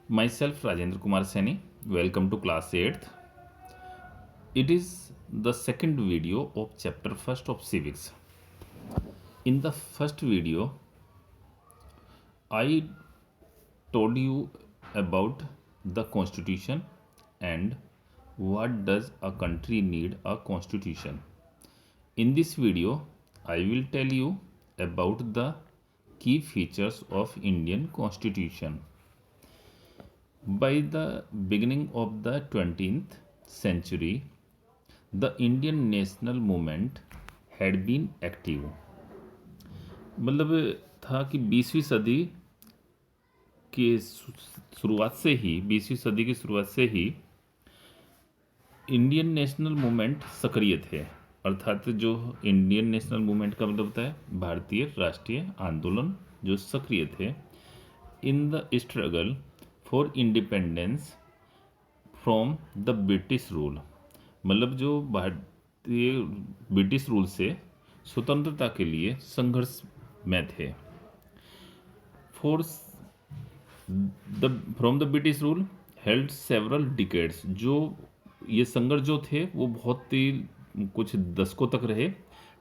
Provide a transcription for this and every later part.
Myself Rajendra Kumar Saini. Welcome to class 8th. It is the second video of chapter first of civics. In the first video, I told you about the constitution and what does a country need a constitution. In this video, I will tell you about the key features of Indian constitution. By the beginning of the 20th century, the Indian national movement had been active. मतलब था कि 20वीं सदी के शुरुआत से ही 20वीं सदी की शुरुआत से ही इंडियन नेशनल मूवमेंट सक्रिय थे। अर्थात जो इंडियन नेशनल मूवमेंट का मतलब होता है भारतीय राष्ट्रीय आंदोलन जो सक्रिय थे in the struggle for independence from the British rule. मतलब जो भारतीय ब्रिटिश रूल से स्वतंत्रता के लिए संघर्ष में थे। For the from the British rule held several decades. जो ये संघर्ष जो थे वो बहुत ही कुछ दशकों तक रहे।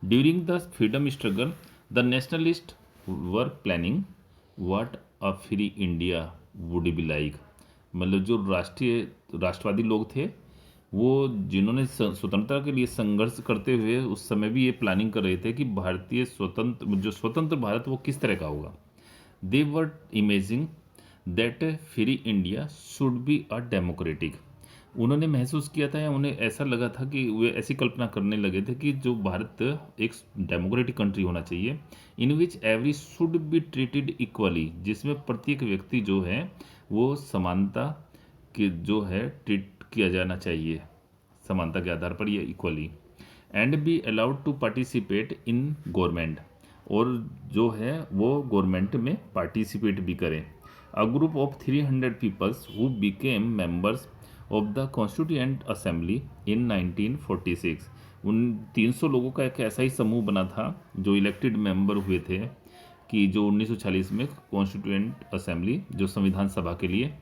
During the freedom struggle the nationalist were planning what a free India would be like. मतलब जो राष्ट्रवादी लोग थे वो जिन्होंने स्वतंत्रता के लिए संघर्ष करते हुए उस समय भी ये प्लानिंग कर रहे थे कि भारतीय स्वतंत्र भारत वो किस तरह का होगा। They were imagining that free India should be a democratic. उन्होंने महसूस किया था या उन्हें ऐसा लगा था कि वे ऐसी कल्पना करने लगे थे कि जो भारत एक डेमोक्रेटिक कंट्री होना चाहिए in which every should be treated equally, जिसमें प्रत्येक व्यक्ति जो है वो समानता के जो है ट्रीट किया जाना चाहिए, समानता के आधार पर ये equally. And be allowed to participate in government, और जो है वो गवर्नमेंट में पार्टिसिपेट भी करें। A group of 300 peoples who became members of the constituent assembly in 1946। उन 300 लोगों का एक ऐसा ही समूह बना था जो इलेक्टेड मेंबर हुए थे कि जो 1940 में कॉन्स्टिट्यूएंट असेंबली जो संविधान सभा के लिए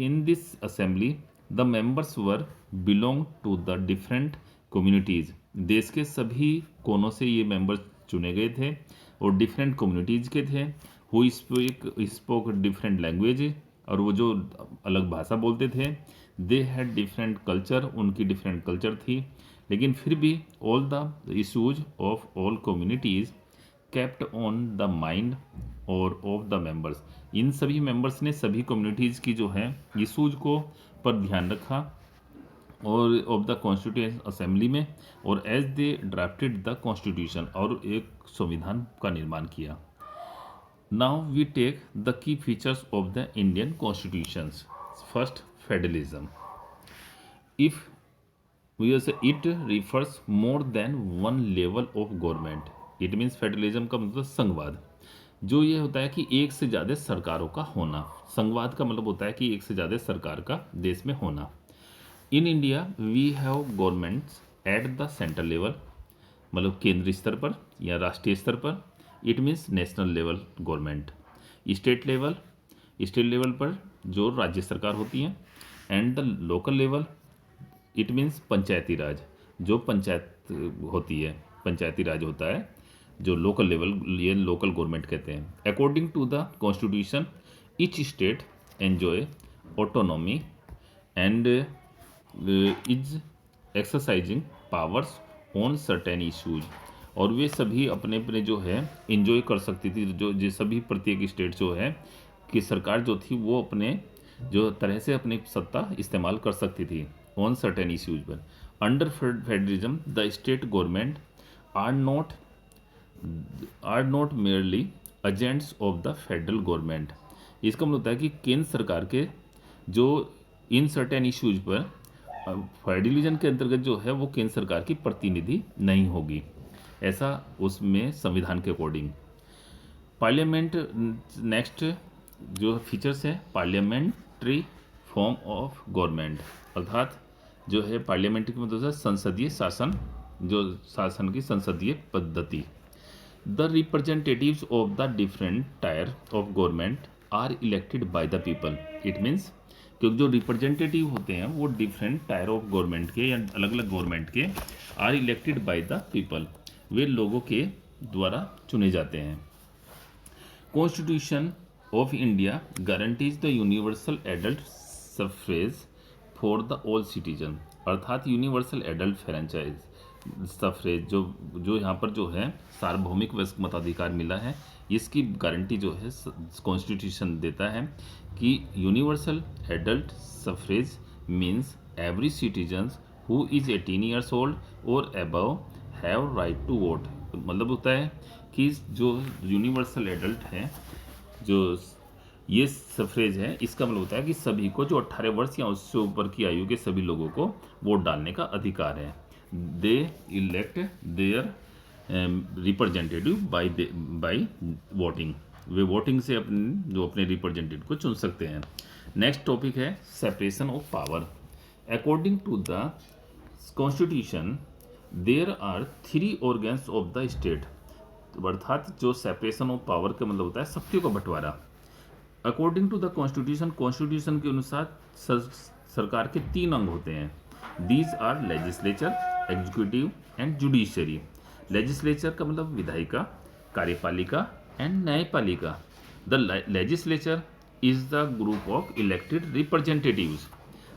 in this assembly the members were belong to the different communities. देश के सभी कोनों से ये मेंबर्स चुने गए थे और डिफरेंट कम्युनिटीज़ के थे। हु स्पोक डिफरेंट लैंग्वेज, और वो जो अलग भाषा बोलते थे। दे हैड डिफरेंट कल्चर, उनकी डिफरेंट कल्चर थी, लेकिन फिर भी all the issues of all communities kept on the mind और ऑफ द मेंबर्स। इन सभी मेंबर्स ने सभी कम्युनिटीज़ की जो है इशूज को पर ध्यान रखा और ऑफ द कॉन्स्टिट्यूएंट असेंबली में, और as they drafted the constitution, और एक संविधान का निर्माण किया। Now we take the key features of the Indian constitutions. First, federalism. If we say it refers more than one level of government. It means federalism का मतलब संघवाद। जो ये होता है कि एक से ज़्यादा सरकारों का होना। संघवाद का मतलब होता है कि एक से ज़्यादा सरकार का देश में होना। In India we have governments at the central level, मतलब केंद्रीय स्तर पर या राष्ट्रीय स्तर पर। It means national level government. State level पर जो राज्य सरकार होती है। And the local level it means panchayati raj, जो पंचायत होती है, पंचायती राज होता है जो लोकल लेवल, ये लोकल गवर्नमेंट कहते हैं। According to the constitution each state enjoy autonomy and is exercising powers on certain issues. और वे सभी अपने अपने जो है इंजॉय कर सकती थी, जो सभी प्रत्येक स्टेट जो है कि सरकार जो थी वो अपने जो तरह से अपनी सत्ता इस्तेमाल कर सकती थी ऑन सर्टेन इशूज पर। Under federalism the state government are not merely agents of the federal government. इसका मतलब होता है कि केंद्र सरकार के जो इन सर्टेन इश्यूज पर फेडरलिज्म के अंतर्गत जो है वो केंद्र सरकार की प्रतिनिधि नहीं होगी, ऐसा उसमें संविधान के अकॉर्डिंग। पार्लियामेंट नेक्स्ट जो फीचर्स है, पार्लियामेंट्री फॉर्म ऑफ गवर्नमेंट, अर्थात जो है पार्लियामेंट्री की मतलब संसदीय शासन, जो शासन की संसदीय पद्धति। The representatives of the different tier of government are elected by the people. It means क्योंकि जो रिप्रेजेंटेटिव होते हैं वो डिफरेंट टायर ऑफ गवर्नमेंट के या अलग अलग गवर्नमेंट के are elected by the people, वे लोगों के द्वारा चुने जाते हैं। Constitution of India guarantees the universal adult suffrage for the all citizen, अर्थात यूनिवर्सल एडल्ट फ्रेंचाइज सफ्रेज जो जो यहाँ पर जो है सार्वभौमिक मताधिकार मिला है, इसकी गारंटी जो है कॉन्स्टिट्यूशन देता है कि universal adult suffrage means every citizen who is 18 years old और above have right to vote. मतलब होता है कि जो यूनिवर्सल एडल्ट है, जो ये सफ्रेज है, इसका मतलब होता है कि सभी को जो 18 वर्ष या उससे ऊपर की आयु के सभी लोगों को वोट डालने का अधिकार है। They elect their representative by voting, वे वोटिंग से अपने रिप्रेजेंटेटिव को चुन सकते हैं। नेक्स्ट टॉपिक है separation of power. According to the constitution there are 3 organs of the state, अर्थात जो सेपरेशन ऑफ पावर का मतलब होता है शक्तियों का बंटवारा। According to the constitution, constitution के अनुसार सरकार के 3 अंग होते हैं। These are legislature, executive and judiciary. Legislature का मतलब विधायिका, कार्यपालिका एंड न्यायपालिका। The legislature is the group of elected representatives,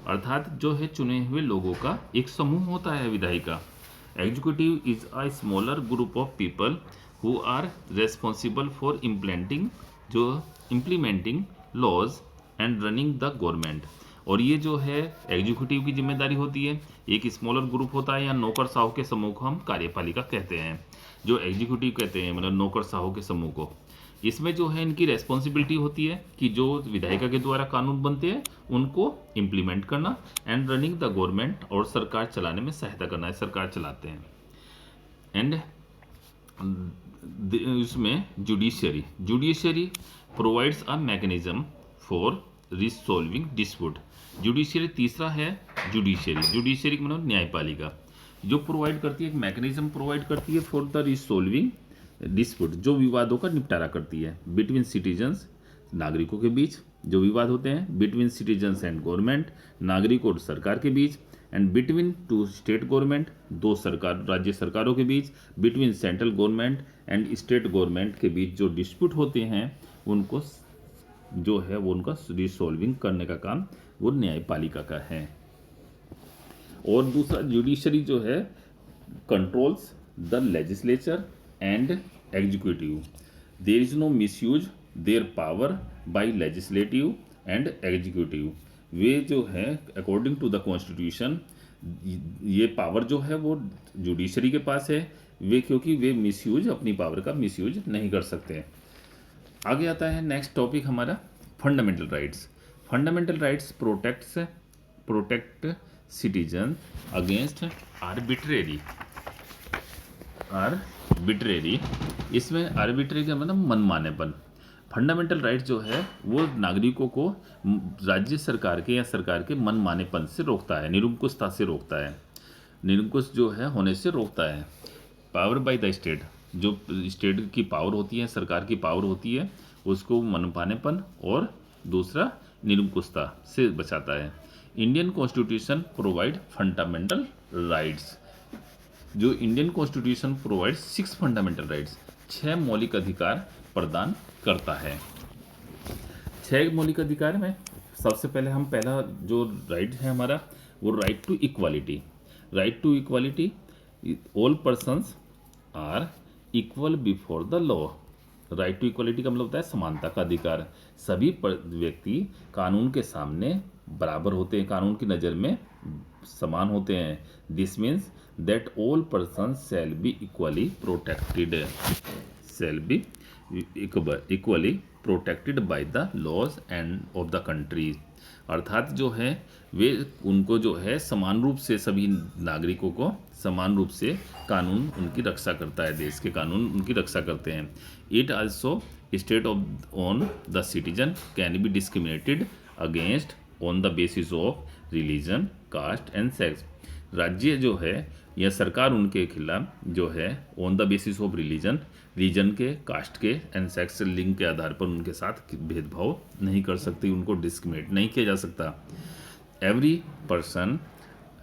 अर्थात जो है चुने हुए लोगों का एक समूह होता है विधायिका। Executive is a smaller group of people who are responsible for implementing laws and running the government. और ये जो है एग्जीक्यूटिव की जिम्मेदारी होती है, एक स्मॉलर ग्रुप होता है या नौकर साहू के समूह को हम कार्यपालिका कहते हैं। जो एग्जीक्यूटिव कहते हैं मतलब नौकर साहू के समूह को, इसमें जो है इनकी रेस्पॉन्सिबिलिटी होती है कि जो विधायिका के द्वारा कानून बनते हैं उनको इम्प्लीमेंट करना एंड रनिंग द गवर्नमेंट, और सरकार चलाने में सहायता करना है, सरकार चलाते हैं। एंड इसमें judiciary provides a mechanism for resolving dispute. Judiciary तीसरा है जुडिशरी का मतलब न्यायपालिका, जो प्रोवाइड करती है एक मैकेनिज्म प्रोवाइड करती है फॉर द रिसॉल्विंग डिस्प्यूट, जो विवादों का निपटारा करती है बिटवीन सिटीजन्स, नागरिकों के बीच जो विवाद होते हैं, बिटवीन सिटीजन्स एंड गवर्नमेंट, नागरिक और सरकार के बीच, एंड बिटवीन 2 स्टेट गवर्नमेंट, 2 सरकार राज्य सरकारों के बीच, between central government and state government के बीच जो डिस्प्यूट होते हैं उनको जो है वो उनका रिसॉल्विंग करने का काम वो न्यायपालिका का है। और दूसरा जुडिशरी जो है controls the legislature and executive. There is no misuse their power by legislative and executive. वे जो है अकॉर्डिंग टू द कॉन्स्टिट्यूशन ये पावर जो है वो जुडिशरी के पास है, वे क्योंकि वे मिसयूज अपनी पावर का मिसयूज नहीं कर सकते। आगे आता है नेक्स्ट टॉपिक हमारा fundamental rights. Fundamental rights protect citizen against arbitrary. इसमें आर्बिट्रेरी का मतलब मनमानेपन। फंडामेंटल राइट्स जो है वो नागरिकों को राज्य सरकार के या सरकार के मनमानेपन से रोकता है, निरंकुशता से रोकता है, निरंकुश जो है होने से रोकता है। पावर बाय द स्टेट, जो स्टेट की पावर होती है, सरकार की पावर होती है, उसको मनमानेपन और दूसरा निरंकुशता से बचाता है। Indian constitution provide fundamental rights. जो Indian constitution provide 6 fundamental rights, 6 मौलिक अधिकार प्रदान करता है। 6 मौलिक अधिकार में सबसे पहले हम पहला जो राइट है हमारा वो right to equality. Right to equality, all persons are equal before the law. Right to equality का मतलब होता है समानता का अधिकार, सभी व्यक्ति कानून के सामने बराबर होते हैं, कानून की नज़र में समान होते हैं। This means that all person shall be equally protected by the laws and of the country. अर्थात जो है वे उनको जो है समान रूप से सभी नागरिकों को समान रूप से कानून उनकी रक्षा करता है, देश के कानून उनकी रक्षा करते हैं। It also state on the citizen can be discriminated against on the basis of religion, caste and sex. राज्य जो है या सरकार उनके खिलाफ जो है on the basis of religion, region के, कास्ट के एंड सेक्स लिंग के आधार पर उनके साथ भेदभाव नहीं कर सकती, उनको डिस्क्रिमिनेट नहीं किया जा सकता। Every person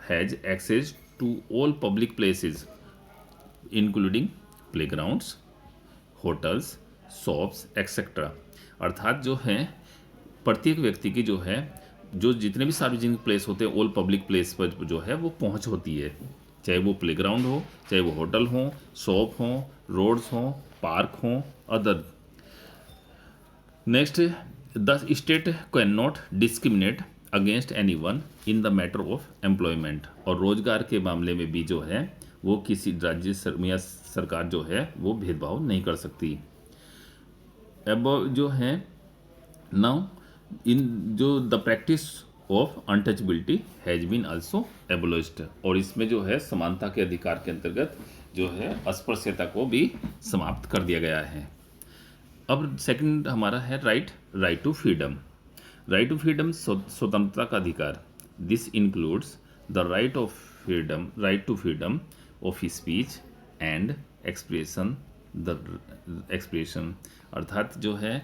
has access to all public places including playgrounds, hotels, shops etcetera. अर्थात जो है प्रत्येक व्यक्ति की जो है जो जितने भी सार्वजनिक प्लेस होते हैं, ऑल पब्लिक प्लेस पर जो है वो पहुंच होती है, चाहे वो प्लेग्राउंड हो, चाहे वो होटल हो, शॉप हो, रोड्स हो, पार्क हो, other. Next, the state can not discriminate against any one in the matter of employment. और रोजगार के मामले में भी जो है वो किसी राज्य या सरकार जो है वो भेदभाव नहीं कर सकती। अब जो है नाउ इन जो the practice of untouchability has been also abolished. और इसमें जो है समानता के अधिकार के अंतर्गत जो है अस्पृश्यता को भी समाप्त कर दिया गया है। अब सेकंड हमारा है right to freedom. Right to freedom स्वतंत्रता का अधिकार। This includes the right to freedom of speech and expression. अर्थात जो है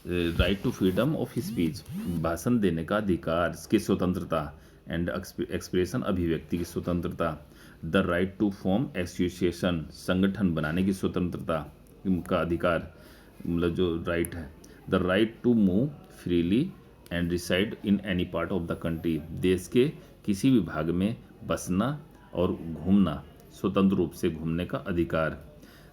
right to freedom of speech, भाषण देने का अधिकार की स्वतंत्रता, एंड एक्सप्रेशन, अभिव्यक्ति की स्वतंत्रता। The right to form association, संगठन बनाने की स्वतंत्रता का अधिकार, मतलब जो राइट है। The right to move freely and reside in any part of the country, देश के किसी भी भाग में बसना और घूमना, स्वतंत्र रूप से घूमने का अधिकार।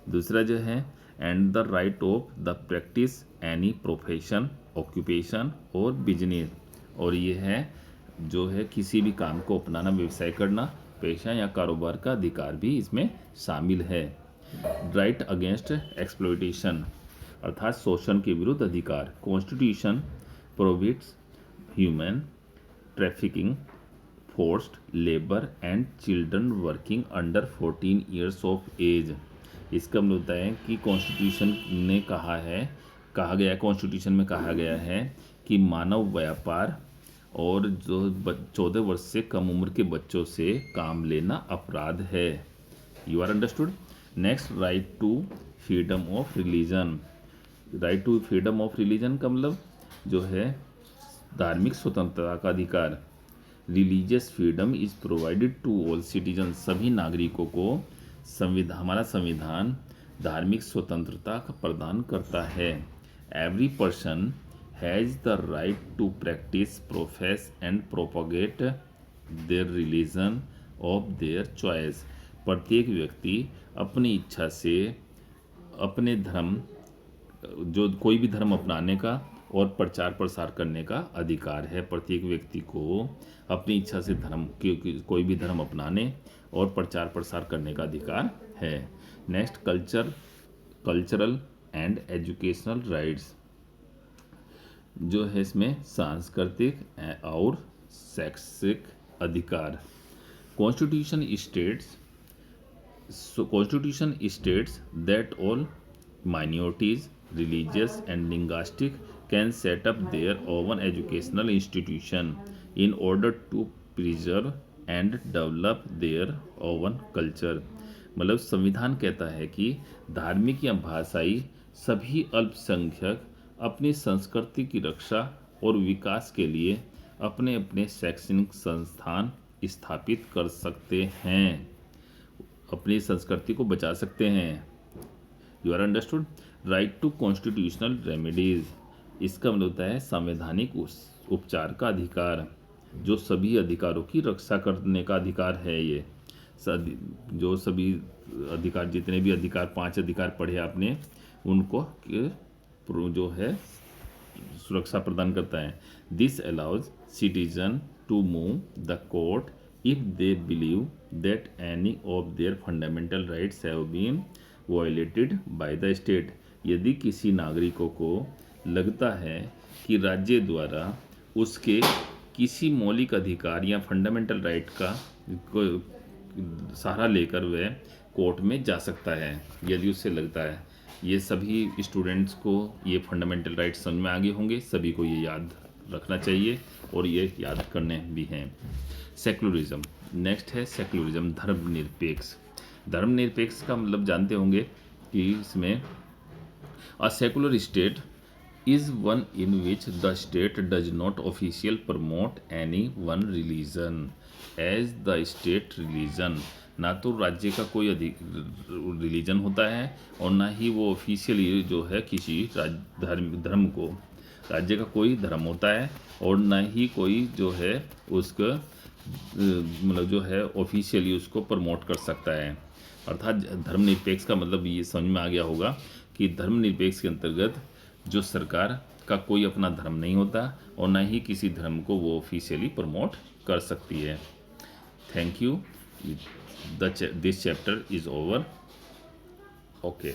दूसरा जो है and the right of the practice any profession, occupation और बिजनेस। और ये है जो है किसी भी काम को अपनाना, व्यवसाय करना, पेशा या कारोबार का अधिकार भी इसमें शामिल है। राइट अगेंस्ट एक्सप्लॉयटेशन, अर्थात शोषण के विरुद्ध अधिकार। Constitution prohibits human trafficking, forced labour and children working under 14 years of age. इसका मतलब होता है कि कॉन्स्टिट्यूशन ने कहा गया कॉन्स्टिट्यूशन में कहा गया है कि मानव व्यापार और जो 14 वर्ष से कम उम्र के बच्चों से काम लेना अपराध है। You are understood. Next, right to freedom of religion. Right to freedom of religion का मतलब जो है धार्मिक स्वतंत्रता का अधिकार। Religious freedom is provided to all citizen, सभी नागरिकों को हमारा संविधान धार्मिक स्वतंत्रता का प्रदान करता है। Every person has the right to practise, profess and propagate their religion of their choice. प्रत्येक व्यक्ति अपनी इच्छा से अपने धर्म, जो कोई भी धर्म अपनाने का और प्रचार प्रसार करने का अधिकार है। प्रत्येक व्यक्ति को अपनी इच्छा से कोई भी धर्म अपनाने और प्रचार प्रसार करने का अधिकार है। Next, cultural and educational rights. जो है इसमें सांस्कृतिक और शैक्षिक अधिकार। Constitution states that all minorities, religious and linguistic can set up their own educational institution in order to preserve and develop their own culture। मतलब संविधान कहता है कि धार्मिक या भाषाई सभी अल्पसंख्यक अपनी संस्कृति की रक्षा और विकास के लिए अपने अपने शैक्षणिक संस्थान स्थापित कर सकते हैं, अपनी संस्कृति को बचा सकते हैं। You are understood. Right to constitutional remedies, इसका मतलब होता है संवैधानिक उपचार का अधिकार, जो सभी अधिकारों की रक्षा करने का अधिकार है। ये जो सभी अधिकार, जितने भी अधिकार, 5 अधिकार पढ़े आपने, उनको जो है सुरक्षा प्रदान करता है। This allows citizen to move the court if they believe that any of their fundamental rights have been violated by the state. यदि किसी नागरिकों को लगता है कि राज्य द्वारा उसके किसी मौलिक अधिकार या फंडामेंटल राइट का सहारा लेकर वह कोर्ट में जा सकता है, यदि उससे लगता है। ये सभी स्टूडेंट्स को ये फंडामेंटल राइट्स समझ में आगे होंगे, सभी को ये याद रखना चाहिए और ये याद करने भी हैं। सेकुलरिज्म, नेक्स्ट है सेकुलरिज्म, धर्मनिरपेक्ष। धर्मनिरपेक्ष का मतलब जानते होंगे कि इसमें a secular state is one in which the state does not official promote any one religion as the state religion. ना तो राज्य का कोई अधिक रिलीजन होता है और ना ही वो ऑफिशियली जो है किसी धर्म को, राज्य का कोई धर्म होता है और ना ही कोई जो है उसका मतलब जो है ऑफिशियली उसको प्रमोट कर सकता है। अर्थात धर्मनिरपेक्ष का मतलब ये समझ में आ गया होगा कि धर्मनिरपेक्ष के अंतर्गत जो सरकार का कोई अपना धर्म नहीं होता और ना ही किसी धर्म को वो ऑफिशियली प्रमोट कर सकती है। Thank you. This chapter is over. Okay.